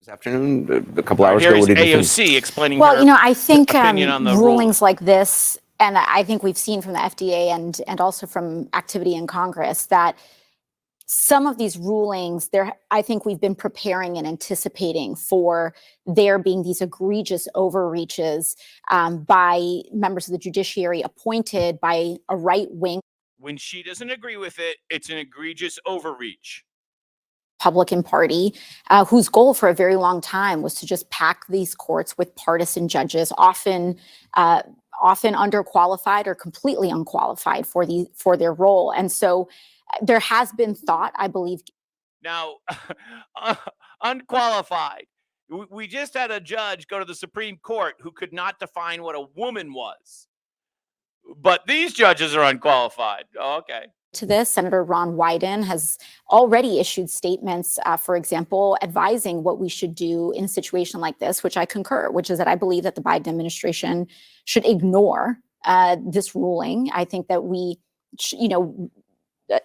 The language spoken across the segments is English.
Afternoon, a couple All right, hours here ago. is What did you AOC think? explaining Well, her you know, I think opinion on the rulings like this, and I think we've seen from the FDA and also from activity in Congress that some of these rulings, I think we've been preparing and anticipating for there being these egregious overreaches by members of the judiciary appointed by a right wing. When she doesn't agree with it, it's an egregious overreach. Republican Party, whose goal for a very long time was to just pack these courts with partisan judges, often underqualified or completely unqualified for their role. And so there has been thought, I believe. Now, unqualified. We just had a judge go to the Supreme Court who could not define what a woman was. But these judges are unqualified. Oh, okay. To this, Senator Ron Wyden has already issued statements, for example, advising what we should do in a situation like this, which I concur, which is that I believe that the Biden administration should ignore this ruling. I think that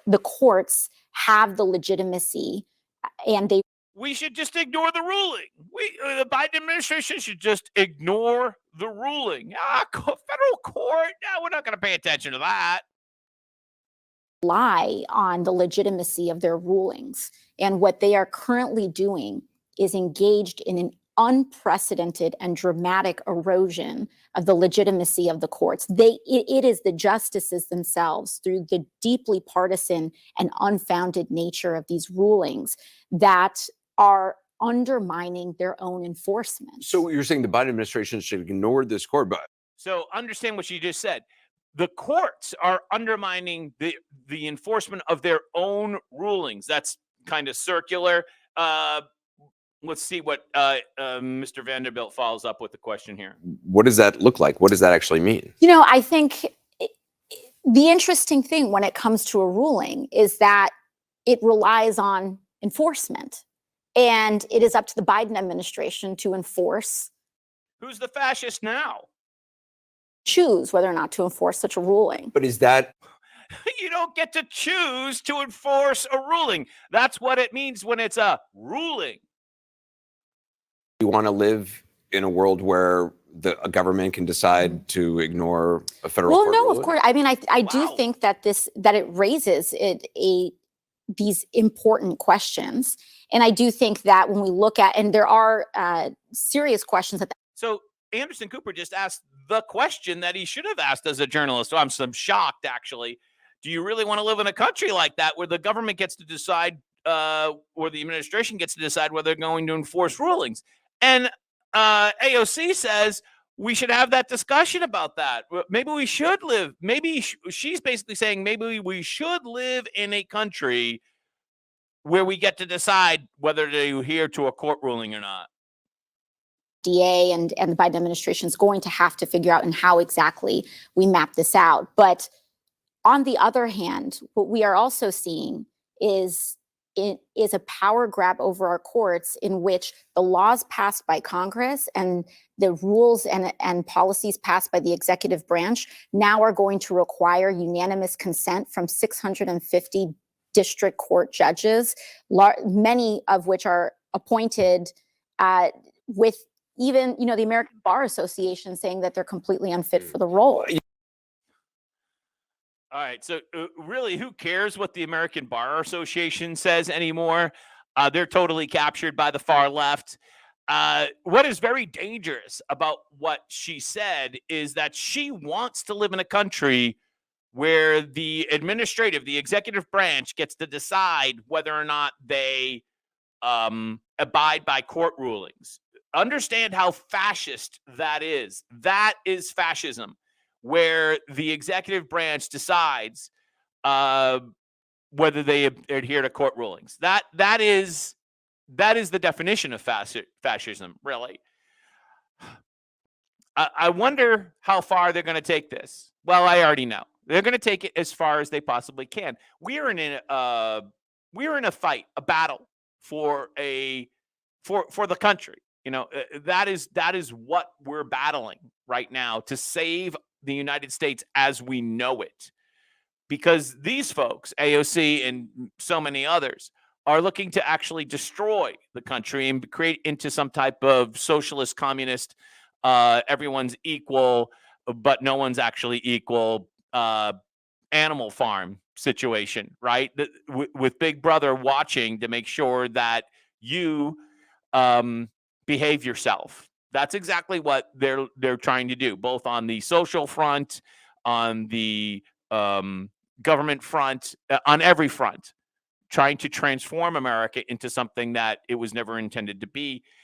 the courts have the legitimacy and we should just ignore the ruling. The Biden administration should just ignore the ruling. Federal court? No, we're not going to pay attention to that. Rely on the legitimacy of their rulings. And what they are currently doing is engaged in an unprecedented and dramatic erosion of the legitimacy of the courts. It is the justices themselves, through the deeply partisan and unfounded nature of these rulings, that are undermining their own enforcement. So you're saying the Biden administration should ignore this court, but so understand what you just said. The courts are undermining the enforcement of their own rulings. That's kind of circular. Let's see what Mr. Vanderbilt follows up with the question here. What does that look like? What does that actually mean? You know, I think the interesting thing when it comes to a ruling is that it relies on enforcement. And it is up to the Biden administration to enforce. Who's the fascist now? Choose whether or not to enforce such a ruling. But is that... You don't get to choose to enforce a ruling. That's what it means when it's a ruling. You want to live in a world where a government can decide to ignore a federal court ruling? Of course. I mean, I do think that it raises these important questions. And I do think that when we look at, and there are serious questions at So Anderson Cooper just asked the question that he should have asked as a journalist. So I'm shocked, actually. Do you really want to live in a country like that where the government gets to decide, or the administration gets to decide whether they're going to enforce rulings? And AOC says we should have that discussion about that. Maybe we should live. Maybe she's basically saying maybe we should live in a country where we get to decide whether to adhere to a court ruling or not. DA and the Biden administration is going to have to figure out and how exactly we map this out. But on the other hand, what we are also seeing is a power grab over our courts, in which the laws passed by Congress and the rules and policies passed by the executive branch now are going to require unanimous consent from 650 district court judges, many of which are appointed with even, the American Bar Association saying that they're completely unfit for the role. All right. So really, who cares what the American Bar Association says anymore? They're totally captured by the far left. What is very dangerous about what she said is that she wants to live in a country where the executive branch gets to decide whether or not they abide by court rulings. Understand how fascist that is. That is fascism, where the executive branch decides whether they adhere to court rulings. That is the definition of fascism, really. I wonder how far they're going to take this. Well, I already know. They're going to take it as far as they possibly can. We're in a fight, a battle for the country. That is what we're battling right now, to save the United States as we know it. Because these folks, AOC and so many others, are looking to actually destroy the country and create into some type of socialist, communist, everyone's equal, but no one's actually equal animal farm situation, right? With Big Brother watching to make sure that you behave yourself. That's exactly what they're trying to do, both on the social front, on the government front, on every front, trying to transform America into something that it was never intended to be.